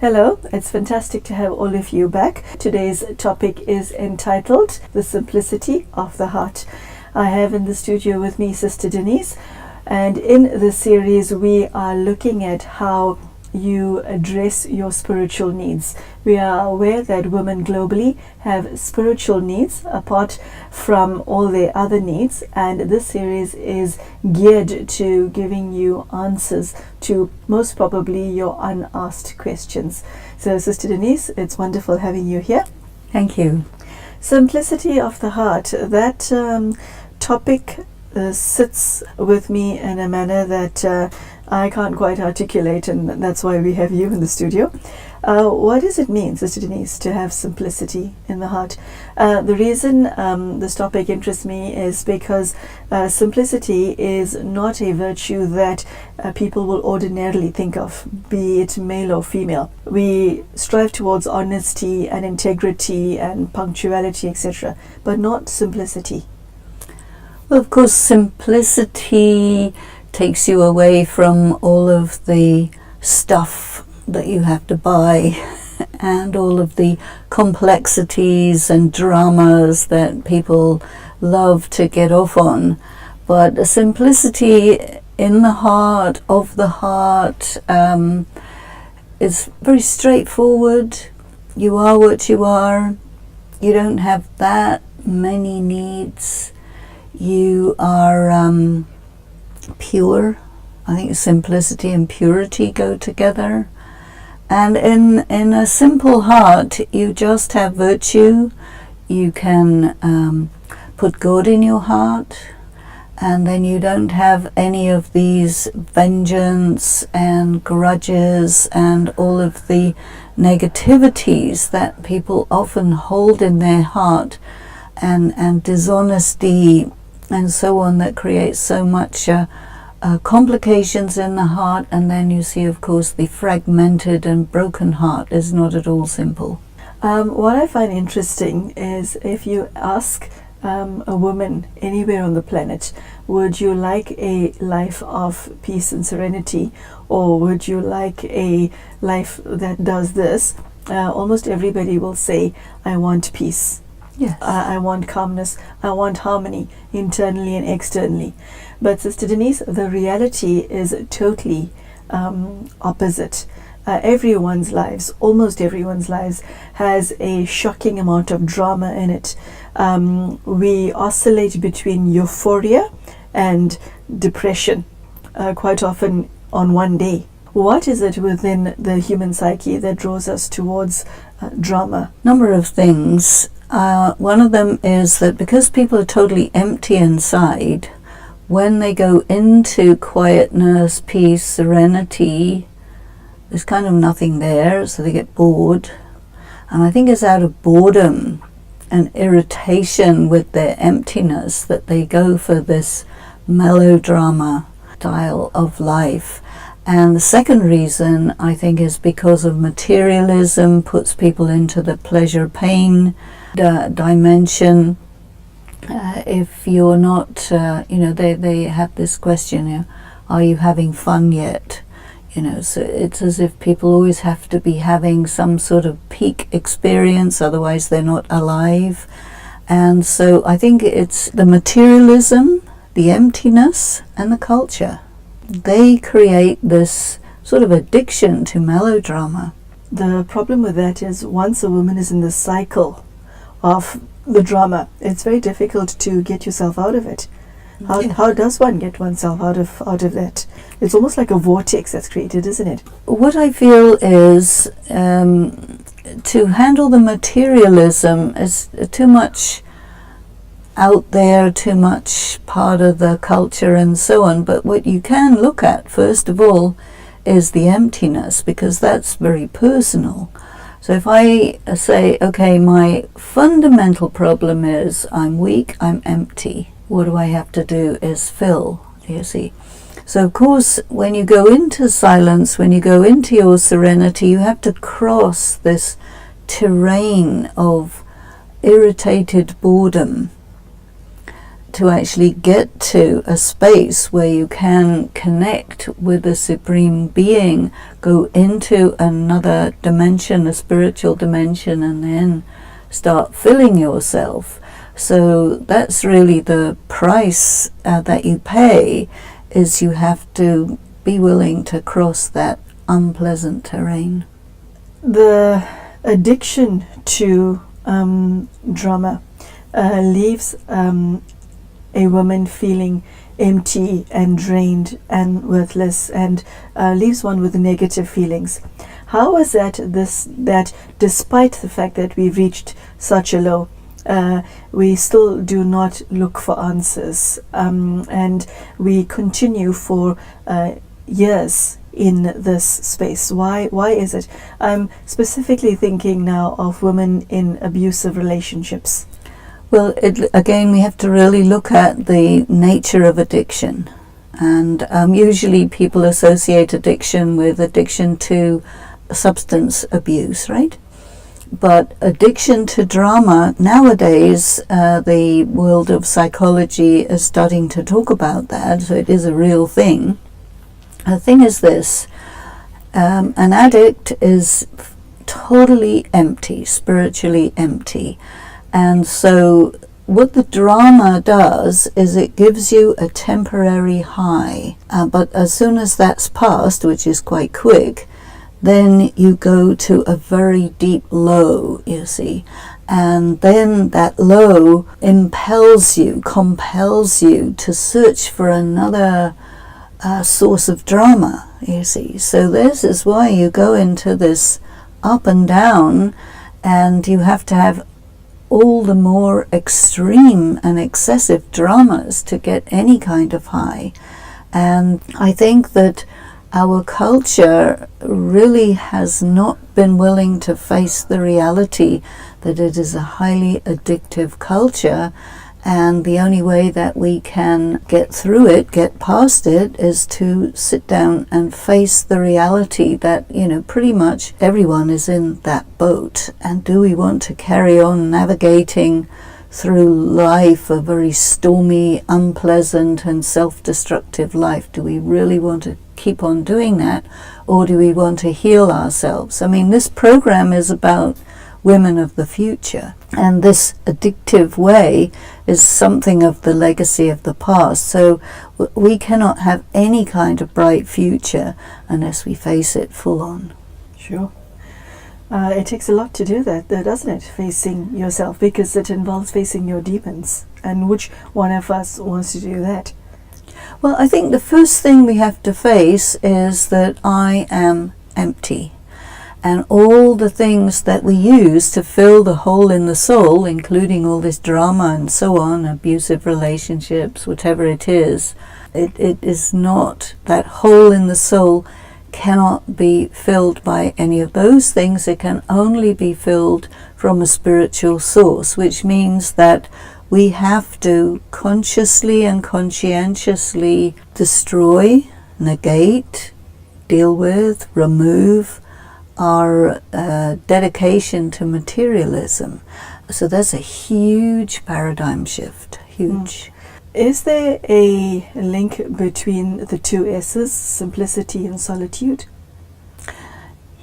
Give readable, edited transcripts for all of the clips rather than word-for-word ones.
Hello, it's fantastic to have all of you back. Today's topic is entitled The Simplicity of the Heart. I have in the studio with me Sister Denise, and in this series we are looking at how you address your spiritual needs. We are aware that women globally have spiritual needs apart from all their other needs, and this series is geared to giving you answers to most probably your unasked questions. So Sister Denise, it's wonderful having you here. Thank you. Simplicity of the heart, that topic sits with me in a manner that I can't quite articulate, and that's why we have you in the studio. What does it mean, Sister Denise, to have simplicity in the heart? The reason this topic interests me is because simplicity is not a virtue that people will ordinarily think of, be it male or female. We strive towards honesty and integrity and punctuality, etc., but not simplicity. Well, of course, simplicity takes you away from all of the stuff that you have to buy and all of the complexities and dramas that people love to get off on. But simplicity in the heart, of the heart, is very straightforward. You are what you are. You don't have that many needs. You are pure. I think simplicity and purity go together. And in a simple heart, you just have virtue. You can put God in your heart, and then you don't have any of these vengeance and grudges and all of the negativities that people often hold in their heart, and dishonesty and so on, that creates so much complications in the heart. And then you see, of course, the fragmented and broken heart is not at all simple. What I find interesting is if you ask a woman anywhere on the planet, would you like a life of peace and serenity, or would you like a life that does this? Almost everybody will say, I want peace. Yes. I want calmness, I want harmony, internally and externally. But Sister Denise, the reality is totally opposite. Everyone's lives, almost everyone's lives, has a shocking amount of drama in it. We oscillate between euphoria and depression, quite often on one day. What is it within the human psyche that draws us towards drama? Number of things. One of them is that because people are totally empty inside, when they go into quietness, peace, serenity, there's kind of nothing there, so they get bored. And I think it's out of boredom and irritation with their emptiness that they go for this melodrama style of life. And the second reason, I think, is because of materialism, puts people into the pleasure-pain dimension. If you're not, they have this question, are you having fun yet? So it's as if people always have to be having some sort of peak experience, otherwise they're not alive. And so I think it's the materialism, the emptiness, and the culture. They create this sort of addiction to melodrama. The problem with that is once a woman is in the cycle of the drama, it's very difficult to get yourself out of it. How does one get oneself out of that? It's almost like a vortex that's created, isn't it? What I feel is to handle the materialism is too much out there, too much part of the culture and so on. But what you can look at, first of all, is the emptiness, because that's very personal. So if I say, okay, my fundamental problem is I'm weak, I'm empty. What do I have to do is fill, you see. So of course, when you go into silence, when you go into your serenity, you have to cross this terrain of irritated boredom. to actually get to a space where you can connect with the Supreme Being, go into another dimension, a spiritual dimension, and then start filling yourself. So that's really the price that you pay, is you have to be willing to cross that unpleasant terrain. The addiction to drama leaves a woman feeling empty and drained and worthless, and leaves one with negative feelings. How is that despite the fact that we've reached such a low, we still do not look for answers, and we continue for years in this space? Why is it? I'm specifically thinking now of women in abusive relationships. Well, again, we have to really look at the nature of addiction. And usually people associate addiction with addiction to substance abuse, right? But addiction to drama, nowadays, the world of psychology is starting to talk about that, so it is a real thing. The thing is this, an addict is totally empty, spiritually empty. And so what the drama does is it gives you a temporary high. But as soon as that's passed, which is quite quick, then you go to a very deep low, you see. And then that low compels you to search for another source of drama, you see. So this is why you go into this up and down, and you have to have all the more extreme and excessive dramas to get any kind of high. And I think that our culture really has not been willing to face the reality that it is a highly addictive culture, and the only way that we can get through it, get past it, is to sit down and face the reality that, pretty much everyone is in that boat. And do we want to carry on navigating through life, a very stormy, unpleasant and self-destructive life? Do we really want to keep on doing that, or do we want to heal ourselves? I mean, this program is about women of the future, and this addictive way is something of the legacy of the past. So we cannot have any kind of bright future unless we face it full on. Sure. It takes a lot to do that, though, doesn't it? Facing yourself, because it involves facing your demons. And which one of us wants to do that? Well, I think the first thing we have to face is that I am empty. And all the things that we use to fill the hole in the soul, including all this drama and so on, abusive relationships, whatever it is not, that hole in the soul cannot be filled by any of those things. It can only be filled from a spiritual source, which means that we have to consciously and conscientiously destroy, negate, deal with, remove our dedication to materialism. So that's a huge paradigm shift, huge. Is there a link between the two S's, simplicity and solitude?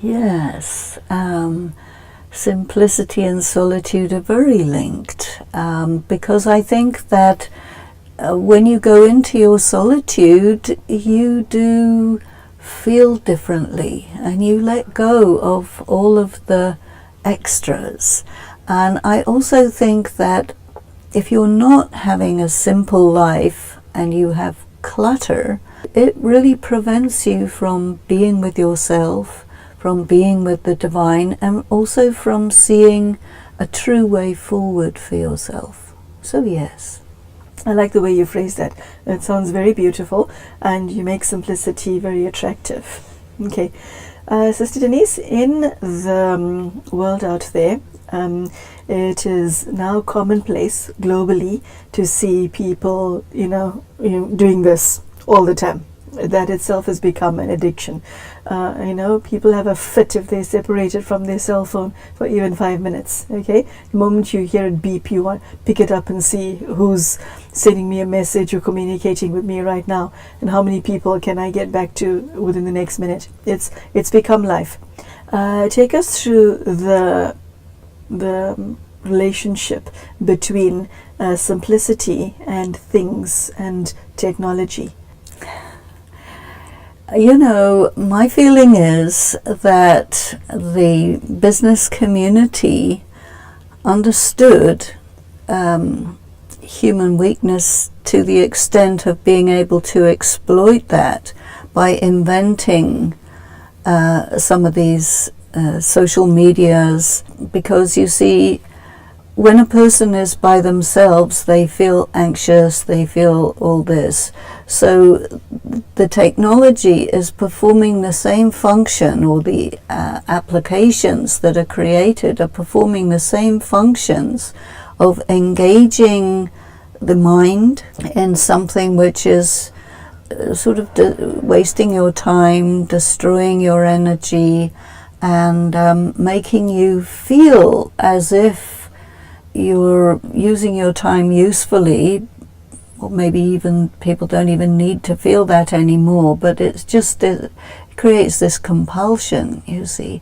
Yes, simplicity and solitude are very linked, because I think that when you go into your solitude, you do feel differently, and you let go of all of the extras. And I also think that if you're not having a simple life and you have clutter, it really prevents you from being with yourself, from being with the divine, and also from seeing a true way forward for yourself. So yes. I like the way you phrase that. It sounds very beautiful, and you make simplicity very attractive. Okay. Sister Denise, in the world out there, it is now commonplace globally to see people, doing this all the time. that itself has become an addiction. People have a fit if they're separated from their cell phone for even 5 minutes. Okay, the moment you hear it beep, you want to pick it up and see who's sending me a message or communicating with me right now, and how many people can I get back to within the next minute. It's become life. Take us through the relationship between simplicity and things and technology. My feeling is that the business community understood human weakness to the extent of being able to exploit that by inventing some of these social medias, because you see, when a person is by themselves, they feel anxious, they feel all this. So the technology is performing the same function, or the applications that are created are performing the same functions of engaging the mind in something which is sort of wasting your time, destroying your energy, and making you feel as if you're using your time usefully, or maybe even people don't even need to feel that anymore, but it creates this compulsion, you see.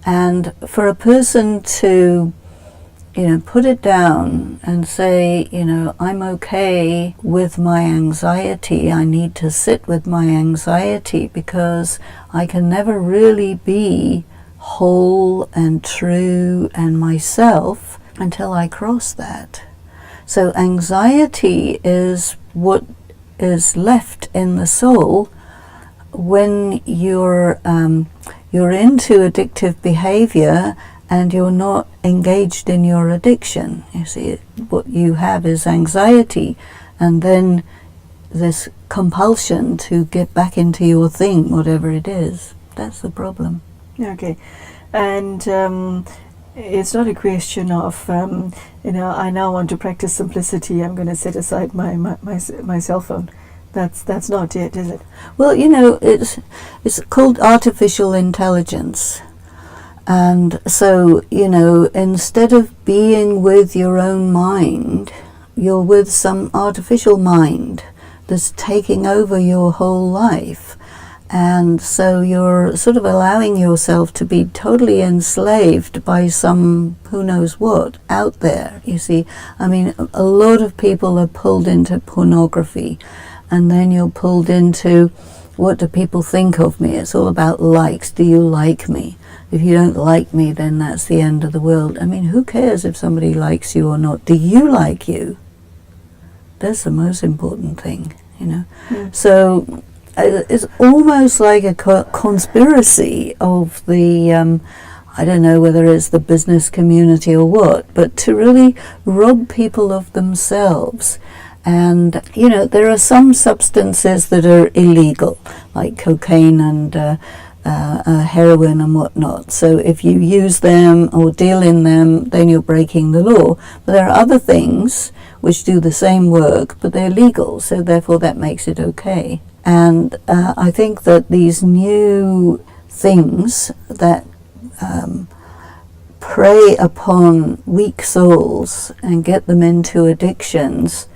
And for a person to put it down and say, I'm okay with my anxiety, I need to sit with my anxiety because I can never really be whole and true and myself until I cross that. So anxiety is what is left in the soul when you're into addictive behavior and you're not engaged in your addiction. You see, what you have is anxiety, and then this compulsion to get back into your thing, whatever it is. That's the problem. Okay, and it's not a question of I now want to practice simplicity, I'm going to set aside my cell phone. That's not it, is it? Well, it's called artificial intelligence. And so, instead of being with your own mind, you're with some artificial mind that's taking over your whole life. And so you're sort of allowing yourself to be totally enslaved by some who knows what out there, you see. I mean, a lot of people are pulled into pornography, and then you're pulled into, what do people think of me? It's all about likes. Do you like me? If you don't like me, then that's the end of the world. I mean, who cares if somebody likes you or not? Do you like you? That's the most important thing, So it's almost like a conspiracy of the, I don't know whether it's the business community or what, but to really rob people of themselves. And, there are some substances that are illegal, like cocaine and heroin and whatnot. So if you use them or deal in them, then you're breaking the law. But there are other things which do the same work, but they're legal, so therefore that makes it okay. And I think that these new things that prey upon weak souls and get them into addictions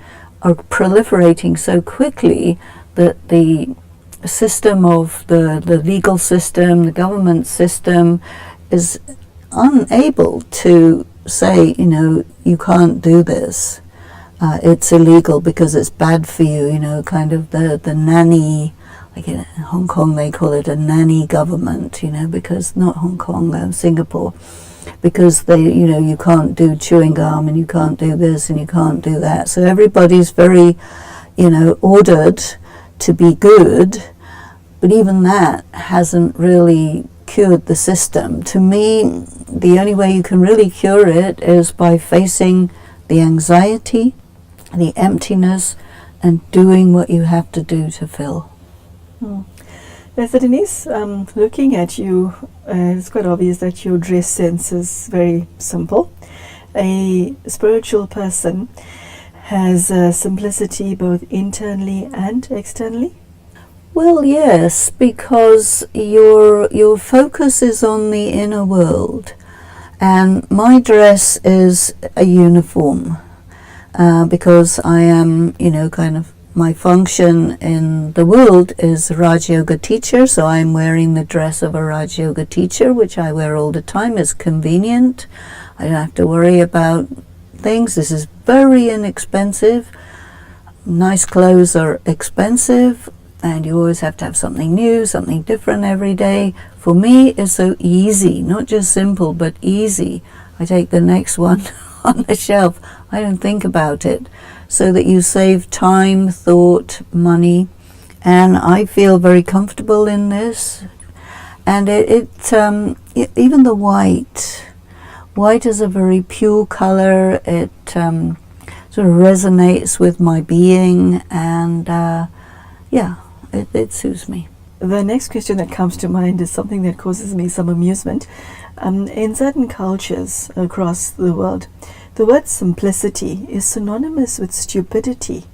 are proliferating so quickly that the system of the legal system, the government system, is unable to say, you can't do this. It's illegal because it's bad for you, kind of the nanny, like in Hong Kong they call it a nanny government, because not Hong Kong, Singapore, because they, you can't do chewing gum and you can't do this and you can't do that. So everybody's very, ordered to be good, but even that hasn't really cured the system. To me, the only way you can really cure it is by facing the anxiety, the emptiness, and doing what you have to do to fill. Yes, Denise, looking at you, it's quite obvious that your dress sense is very simple. A spiritual person has simplicity both internally and externally. Well, yes, because your focus is on the inner world, and my dress is a uniform, because I am, kind of, my function in the world is a Raj Yoga teacher, so I'm wearing the dress of a Raj Yoga teacher, which I wear all the time. It's convenient. I don't have to worry about things. This is very inexpensive. Nice clothes are expensive, and you always have to have something new, something different every day. For me, it's so easy, not just simple, but easy. I take the next one on the shelf. I don't think about it. So that you save time, thought, money, and I feel very comfortable in this. And even the white is a very pure color. It sort of resonates with my being, and it suits me. The next question that comes to mind is something that causes me some amusement. In certain cultures across the world, the word simplicity is synonymous with stupidity.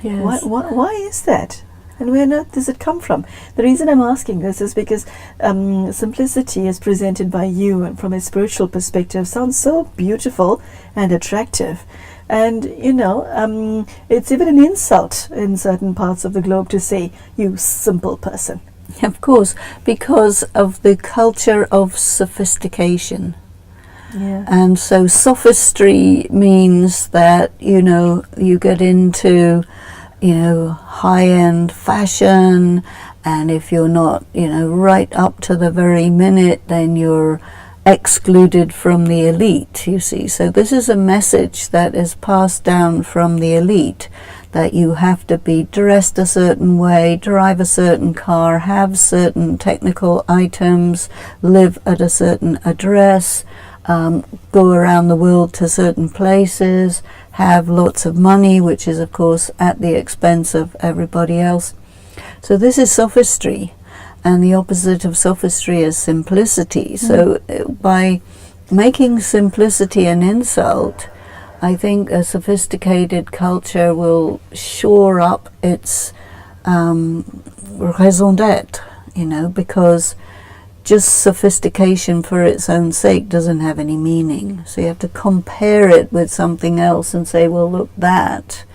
Yes. Why is that? And where on earth does it come from? The reason I'm asking this is because simplicity as presented by you and from a spiritual perspective sounds so beautiful and attractive. And, it's even an insult in certain parts of the globe to say, you simple person. Of course, because of the culture of sophistication. Yeah. And so sophistry means that, you get into, high-end fashion, and if you're not, right up to the very minute, then you're excluded from the elite, you see. So this is a message that is passed down from the elite, that you have to be dressed a certain way, drive a certain car, have certain technical items, live at a certain address, go around the world to certain places, have lots of money, which is of course at the expense of everybody else. So this is sophistry, and the opposite of sophistry is simplicity. So by making simplicity an insult, I think a sophisticated culture will shore up its raison d'être, because just sophistication for its own sake doesn't have any meaning. So you have to compare it with something else and say, well, look, that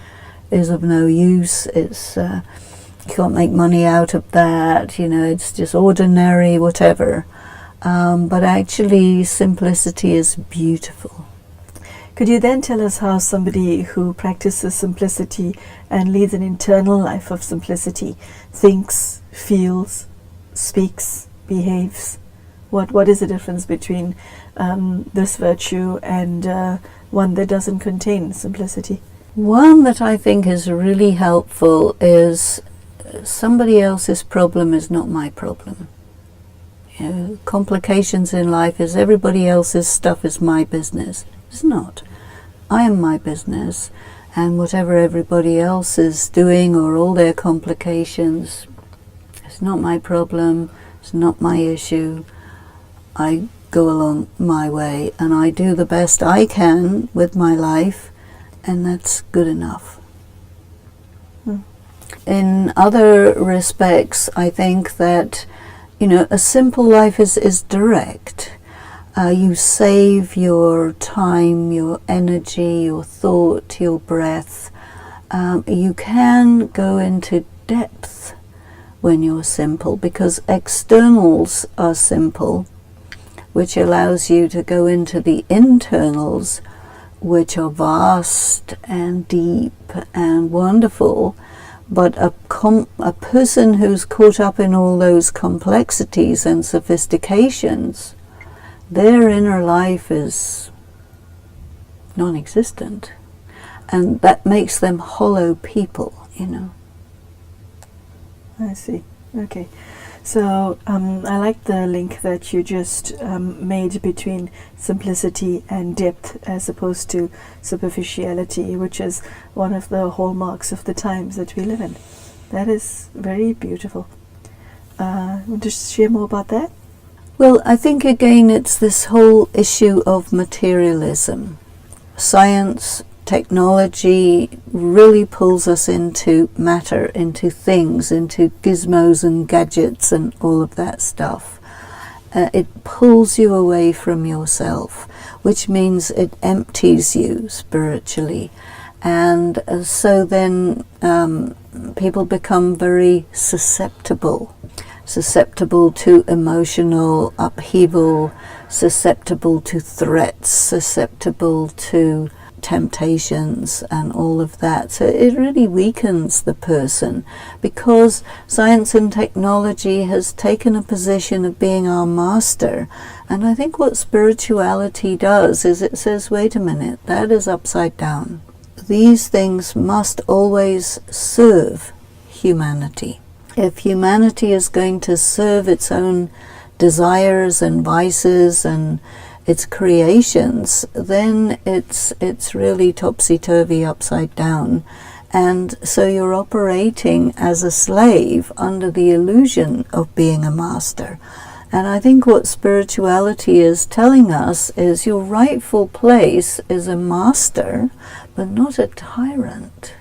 is of no use. It's you can't make money out of that. It's just ordinary, whatever. But actually, simplicity is beautiful. Could you then tell us how somebody who practices simplicity and leads an internal life of simplicity thinks, feels, speaks, behaves? What is the difference between this virtue and one that doesn't contain simplicity? One that I think is really helpful is somebody else's problem is not my problem. Complications in life is everybody else's stuff is my business. It's not. I am my business, and whatever everybody else is doing or all their complications, it's not my problem. It's not my issue. I go along my way, and I do the best I can with my life, and that's good enough. In other respects, I think that, a simple life is direct. You save your time, your energy, your thought, your breath. You can go into depth when you're simple, because externals are simple, which allows you to go into the internals, which are vast and deep and wonderful. But a person who's caught up in all those complexities and sophistications, their inner life is non-existent, and that makes them hollow people, I see. Okay. So I like the link that you just made between simplicity and depth as opposed to superficiality, which is one of the hallmarks of the times that we live in. That is very beautiful. Want to share more about that? Well, I think again it's this whole issue of materialism. Science technology really pulls us into matter, into things, into gizmos and gadgets and all of that stuff. It pulls you away from yourself, which means it empties you spiritually. And so then people become very susceptible to emotional upheaval, susceptible to threats, susceptible to temptations and all of that. So it really weakens the person, because science and technology has taken a position of being our master. And I think what spirituality does is it says, wait a minute, that is upside down. These things must always serve humanity. If humanity is going to serve its own desires and vices and its creations, then it's really topsy-turvy, upside down. And so you're operating as a slave under the illusion of being a master. And I think what spirituality is telling us is your rightful place is a master, but not a tyrant.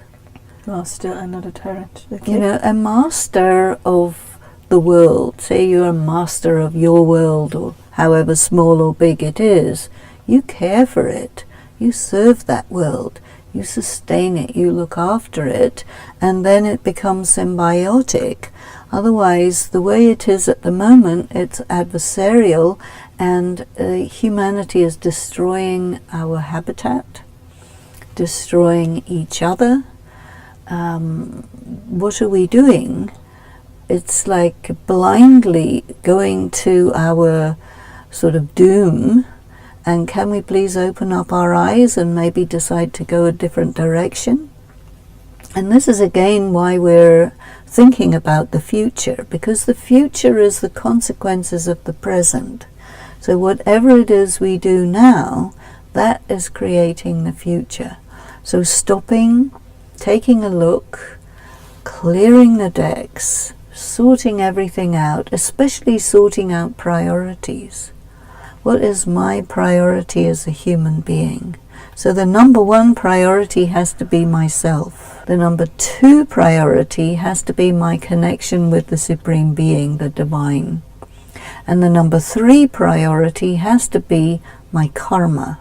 Master and not a tyrant. Okay. You know, a master of the world. Say you're a master of your world, or however small or big it is. You care for it. You serve that world. You sustain it. You look after it. And then it becomes symbiotic. Otherwise, the way it is at the moment, it's adversarial, and humanity is destroying our habitat, destroying each other. What are we doing? It's like blindly going to our sort of doom, and can we please open up our eyes and maybe decide to go a different direction? And this is again why we're thinking about the future, because the future is the consequences of the present. So whatever it is we do now, that is creating the future. So stopping, taking a look, clearing the decks, sorting everything out, especially sorting out priorities. What is my priority as a human being? So the number one priority has to be myself. The number two priority has to be my connection with the Supreme Being, the Divine. And the number three priority has to be my karma.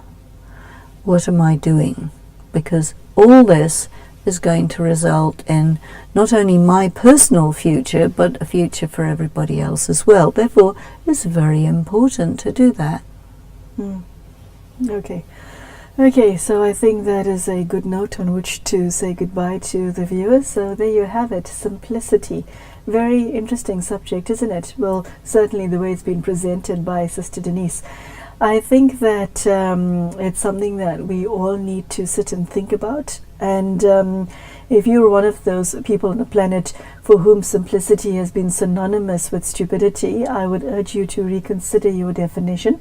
What am I doing? Because all this is going to result in not only my personal future, but a future for everybody else as well. Therefore, it's very important to do that. Okay, so I think that is a good note on which to say goodbye to the viewers. So there you have it, simplicity. Very interesting subject, isn't it? Well, certainly the way it's been presented by Sister Denise. I think that it's something that we all need to sit and think about. And if you're one of those people on the planet for whom simplicity has been synonymous with stupidity, I would urge you to reconsider your definition.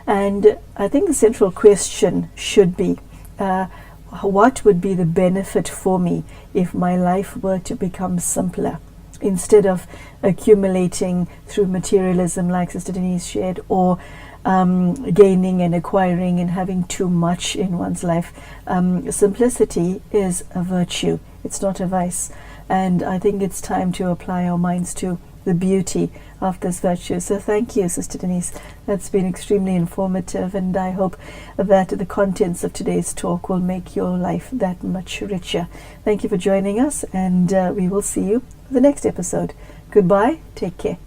And I think the central question should be, what would be the benefit for me if my life were to become simpler, instead of accumulating through materialism like Sister Denise shared, or gaining and acquiring and having too much in one's life. Simplicity is a virtue, it's not a vice, and I think it's time to apply our minds to the beauty of this virtue. So thank you, Sister Denise. That's been extremely informative, and I hope that the contents of today's talk will make your life that much richer. Thank you for joining us, and we will see you for the next episode. Goodbye, take care.